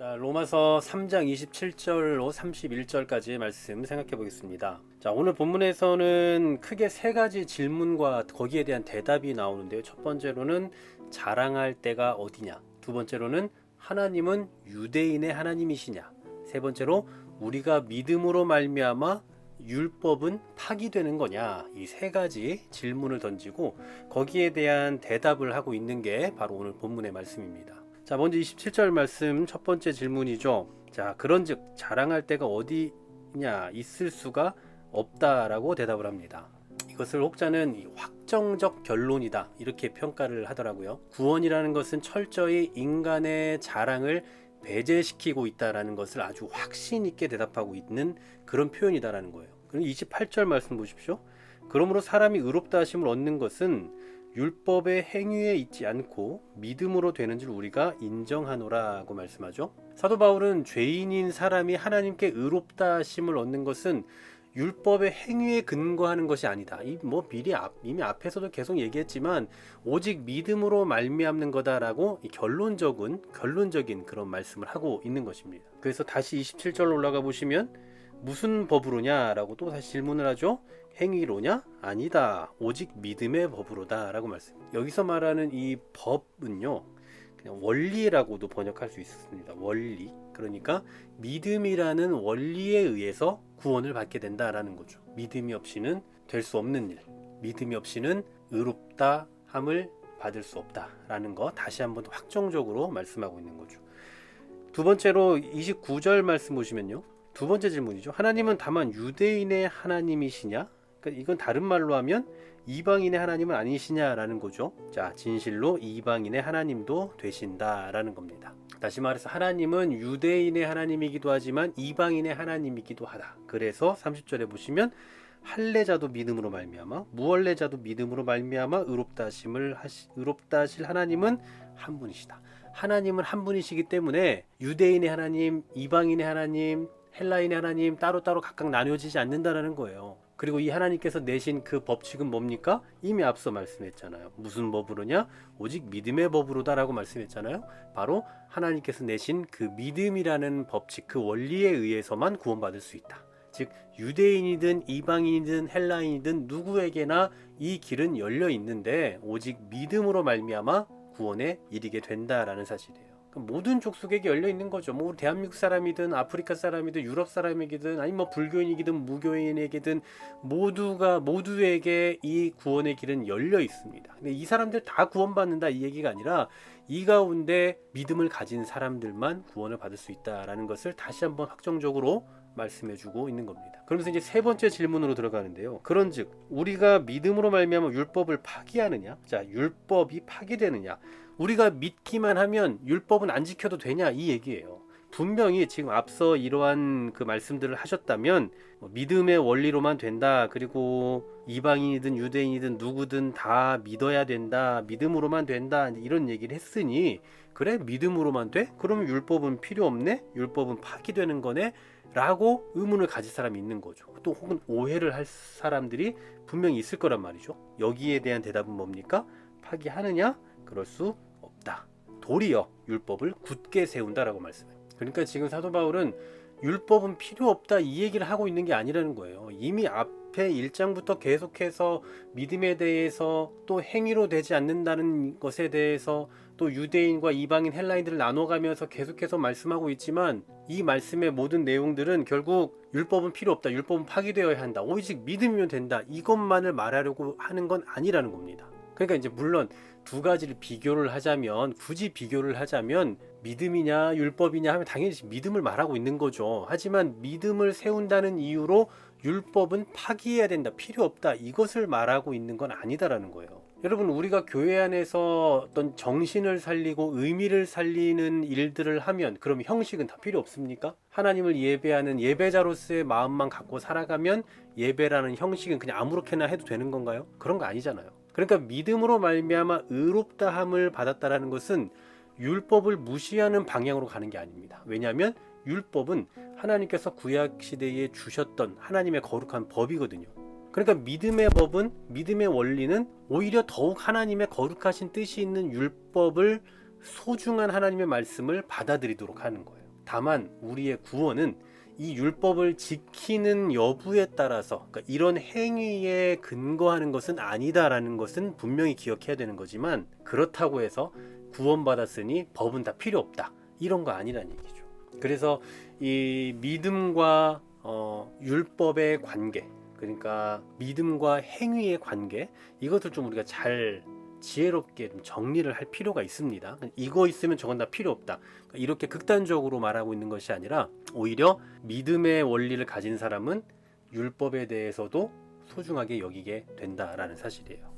자, 로마서 3장 27절로 31절까지의 말씀 생각해 보겠습니다. 자, 오늘 본문에서는 크게 세 가지 질문과 거기에 대한 대답이 나오는데요. 첫 번째로는 자랑할 때가 어디냐? 두 번째로는 하나님은 유대인의 하나님이시냐? 세 번째로 우리가 믿음으로 말미암아 율법은 파기되는 거냐? 이 세 가지 질문을 던지고 거기에 대한 대답을 하고 있는 게 바로 오늘 본문의 말씀입니다. 자, 먼저 27절 말씀 첫 번째 질문이죠. 자, 그런즉 자랑할 데가 어디냐? 있을 수가 없다라고 대답을 합니다. 이것을 혹자는 확정적 결론이다 이렇게 평가를 하더라고요. 구원이라는 것은 철저히 인간의 자랑을 배제시키고 있다라는 것을 아주 확신 있게 대답하고 있는 그런 표현이다라는 거예요. 그럼 28절 말씀 보십시오. 그러므로 사람이 의롭다 하심을 얻는 것은 율법의 행위에 있지 않고 믿음으로 되는 줄 우리가 인정하노라고 말씀하죠. 사도 바울은 죄인인 사람이 하나님께 의롭다 하심을 얻는 것은 율법의 행위에 근거하는 것이 아니다. 이미 앞에서도 계속 얘기했지만 오직 믿음으로 말미암는 거다라고 결론적인 그런 말씀을 하고 있는 것입니다. 그래서 다시 27절로 올라가 보시면 무슨 법으로냐라고 또 다시 질문을 하죠. 행위로냐? 아니다. 오직 믿음의 법으로다 라고 말씀. 여기서 말하는 이 법은요, 그냥 원리라고도 번역할 수 있습니다. 원리. 그러니까 믿음이라는 원리에 의해서 구원을 받게 된다라는 거죠. 믿음이 없이는 될 수 없는 일. 믿음이 없이는 의롭다 함을 받을 수 없다라는 거 다시 한번 확정적으로 말씀하고 있는 거죠. 두 번째로 29절 말씀 보시면요. 두 번째 질문이죠. 하나님은 다만 유대인의 하나님이시냐? 그러니까 이건 다른 말로 하면 이방인의 하나님은 아니시냐라는 거죠. 자, 진실로 이방인의 하나님도 되신다라는 겁니다. 다시 말해서 하나님은 유대인의 하나님이기도 하지만 이방인의 하나님이기도 하다. 그래서 30절에 보시면 할례자도 믿음으로 말미암아 무할례자도 믿음으로 말미암아 의롭다 하실 하나님은 한 분이시다. 하나님은 한 분이시기 때문에 유대인의 하나님, 이방인의 하나님, 헬라인의 하나님 따로따로 각각 나뉘어지지 않는다라는 거예요. 그리고 이 하나님께서 내신 그 법칙은 뭡니까? 이미 앞서 말씀했잖아요. 무슨 법으로냐? 오직 믿음의 법으로다라고 말씀했잖아요. 바로 하나님께서 내신 그 믿음이라는 법칙, 그 원리에 의해서만 구원받을 수 있다. 즉 유대인이든 이방인이든 헬라인이든 누구에게나 이 길은 열려 있는데 오직 믿음으로 말미암아 구원에 이르게 된다라는 사실이에요. 모든 족속에게 열려 있는 거죠. 뭐 대한민국 사람이든 아프리카 사람이든 유럽 사람이든 아니면 불교인이든 무교인에게든 모두에게 이 구원의 길은 열려 있습니다. 근데 이 사람들 다 구원받는다 이 얘기가 아니라 이 가운데 믿음을 가진 사람들만 구원을 받을 수 있다라는 것을 다시 한번 확정적으로 말씀해주고 있는 겁니다. 그러면서 이제 세 번째 질문으로 들어가는데요. 그런즉 우리가 믿음으로 말미암아 율법을 파기하느냐? 자, 율법이 파기되느냐? 우리가 믿기만 하면 율법은 안 지켜도 되냐? 이 얘기예요. 분명히 지금 앞서 이러한 그 말씀들을 하셨다면 믿음의 원리로만 된다. 그리고 이방인이든 유대인이든 누구든 다 믿어야 된다. 믿음으로만 된다. 이런 얘기를 했으니 그래? 믿음으로만 돼? 그러면 율법은 필요 없네? 율법은 파기되는 거네? 라고 의문을 가질 사람이 있는 거죠. 또 혹은 오해를 할 사람들이 분명히 있을 거란 말이죠. 여기에 대한 대답은 뭡니까? 파기하느냐? 그럴 수 없다. 도리어 율법을 굳게 세운다라고 말씀해요. 그러니까 지금 사도 바울은 율법은 필요 없다 이 얘기를 하고 있는 게 아니라는 거예요. 이미 앞에 1장부터 계속해서 믿음에 대해서 또 행위로 되지 않는다는 것에 대해서 또 유대인과 이방인 헬라인들을 나눠가면서 계속해서 말씀하고 있지만 이 말씀의 모든 내용들은 결국 율법은 필요 없다. 율법은 파기되어야 한다. 오직 믿음이면 된다. 이것만을 말하려고 하는 건 아니라는 겁니다. 그러니까 이제 물론 두 가지를 굳이 비교를 하자면 믿음이냐 율법이냐 하면 당연히 믿음을 말하고 있는 거죠. 하지만 믿음을 세운다는 이유로 율법은 파기해야 된다, 필요 없다 이것을 말하고 있는 건 아니다라는 거예요. 여러분, 우리가 교회 안에서 어떤 정신을 살리고 의미를 살리는 일들을 하면 그럼 형식은 다 필요 없습니까? 하나님을 예배하는 예배자로서의 마음만 갖고 살아가면 예배라는 형식은 그냥 아무렇게나 해도 되는 건가요? 그런 거 아니잖아요. 그러니까 믿음으로 말미암아 의롭다함을 받았다라는 것은 율법을 무시하는 방향으로 가는 게 아닙니다. 왜냐하면 율법은 하나님께서 구약 시대에 주셨던 하나님의 거룩한 법이거든요. 그러니까 믿음의 원리는 오히려 더욱 하나님의 거룩하신 뜻이 있는 율법을 소중한 하나님의 말씀을 받아들이도록 하는 거예요. 다만 우리의 구원은 이 율법을 지키는 여부에 따라서, 그러니까 이런 행위에 근거하는 것은 아니다라는 것은 분명히 기억해야 되는 거지만, 그렇다고 해서 구원받았으니 법은 다 필요 없다, 이런 거 아니라는 얘기죠. 그래서 이 믿음과 율법의 관계, 그러니까 믿음과 행위의 관계, 이것을 좀 우리가 잘 지혜롭게 좀 정리를 할 필요가 있습니다. 이거 있으면 저건 다 필요 없다, 그러니까 이렇게 극단적으로 말하고 있는 것이 아니라, 오히려 믿음의 원리를 가진 사람은 율법에 대해서도 소중하게 여기게 된다라는 사실이에요.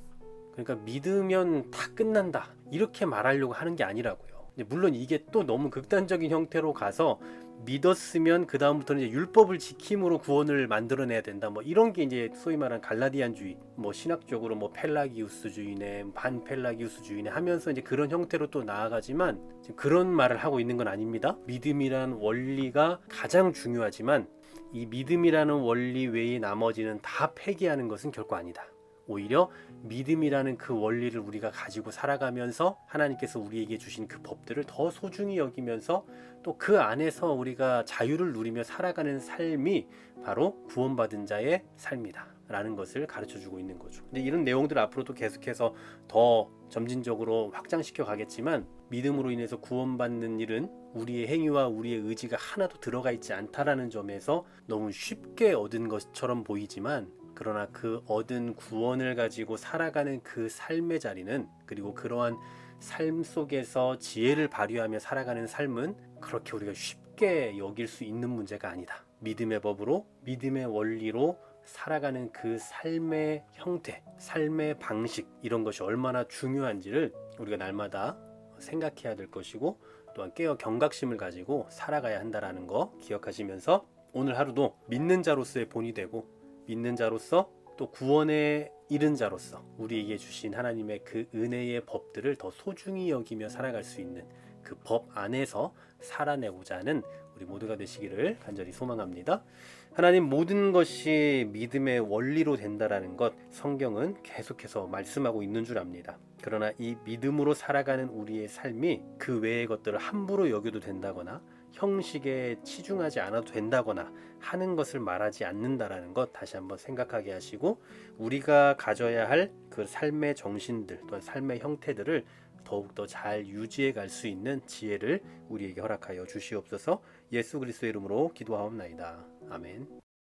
그러니까 믿으면 다 끝난다, 이렇게 말하려고 하는 게 아니라고요. 물론 이게 또 너무 극단적인 형태로 가서 믿었으면 그 다음부터는 이제 율법을 지킴으로 구원을 만들어내야 된다, 뭐 이런 게 이제 소위 말하는 갈라디안주의, 뭐 신학적으로 뭐 펠라기우스주의네, 반펠라기우스주의네 하면서 이제 그런 형태로 또 나아가지만, 지금 그런 말을 하고 있는 건 아닙니다. 믿음이란 원리가 가장 중요하지만 이 믿음이라는 원리 외의 나머지는 다 폐기하는 것은 결코 아니다. 오히려 믿음이라는 그 원리를 우리가 가지고 살아가면서 하나님께서 우리에게 주신 그 법들을 더 소중히 여기면서 또 그 안에서 우리가 자유를 누리며 살아가는 삶이 바로 구원받은 자의 삶이다 라는 것을 가르쳐 주고 있는 거죠. 근데 이런 내용들 앞으로도 계속해서 더 점진적으로 확장시켜 가겠지만, 믿음으로 인해서 구원받는 일은 우리의 행위와 우리의 의지가 하나도 들어가 있지 않다라는 점에서 너무 쉽게 얻은 것처럼 보이지만, 그러나 그 얻은 구원을 가지고 살아가는 그 삶의 자리는, 그리고 그러한 삶 속에서 지혜를 발휘하며 살아가는 삶은 그렇게 우리가 쉽게 여길 수 있는 문제가 아니다. 믿음의 법으로, 믿음의 원리로 살아가는 그 삶의 형태, 삶의 방식, 이런 것이 얼마나 중요한지를 우리가 날마다 생각해야 될 것이고, 또한 깨어 경각심을 가지고 살아가야 한다는 거 기억하시면서, 오늘 하루도 믿는 자로서의 본이 되고, 믿는 자로서 또 구원에 이른 자로서 우리에게 주신 하나님의 그 은혜의 법들을 더 소중히 여기며 살아갈 수 있는 그 법 안에서 살아내고자 하는 우리 모두가 되시기를 간절히 소망합니다. 하나님, 모든 것이 믿음의 원리로 된다라는 것 성경은 계속해서 말씀하고 있는 줄 압니다. 그러나 이 믿음으로 살아가는 우리의 삶이 그 외의 것들을 함부로 여겨도 된다거나 형식에 치중하지 않아도 된다거나 하는 것을 말하지 않는다라는 것 다시 한번 생각하게 하시고, 우리가 가져야 할 그 삶의 정신들 또한 삶의 형태들을 더욱더 잘 유지해 갈 수 있는 지혜를 우리에게 허락하여 주시옵소서. 예수 그리스도의 이름으로 기도하옵나이다. 아멘.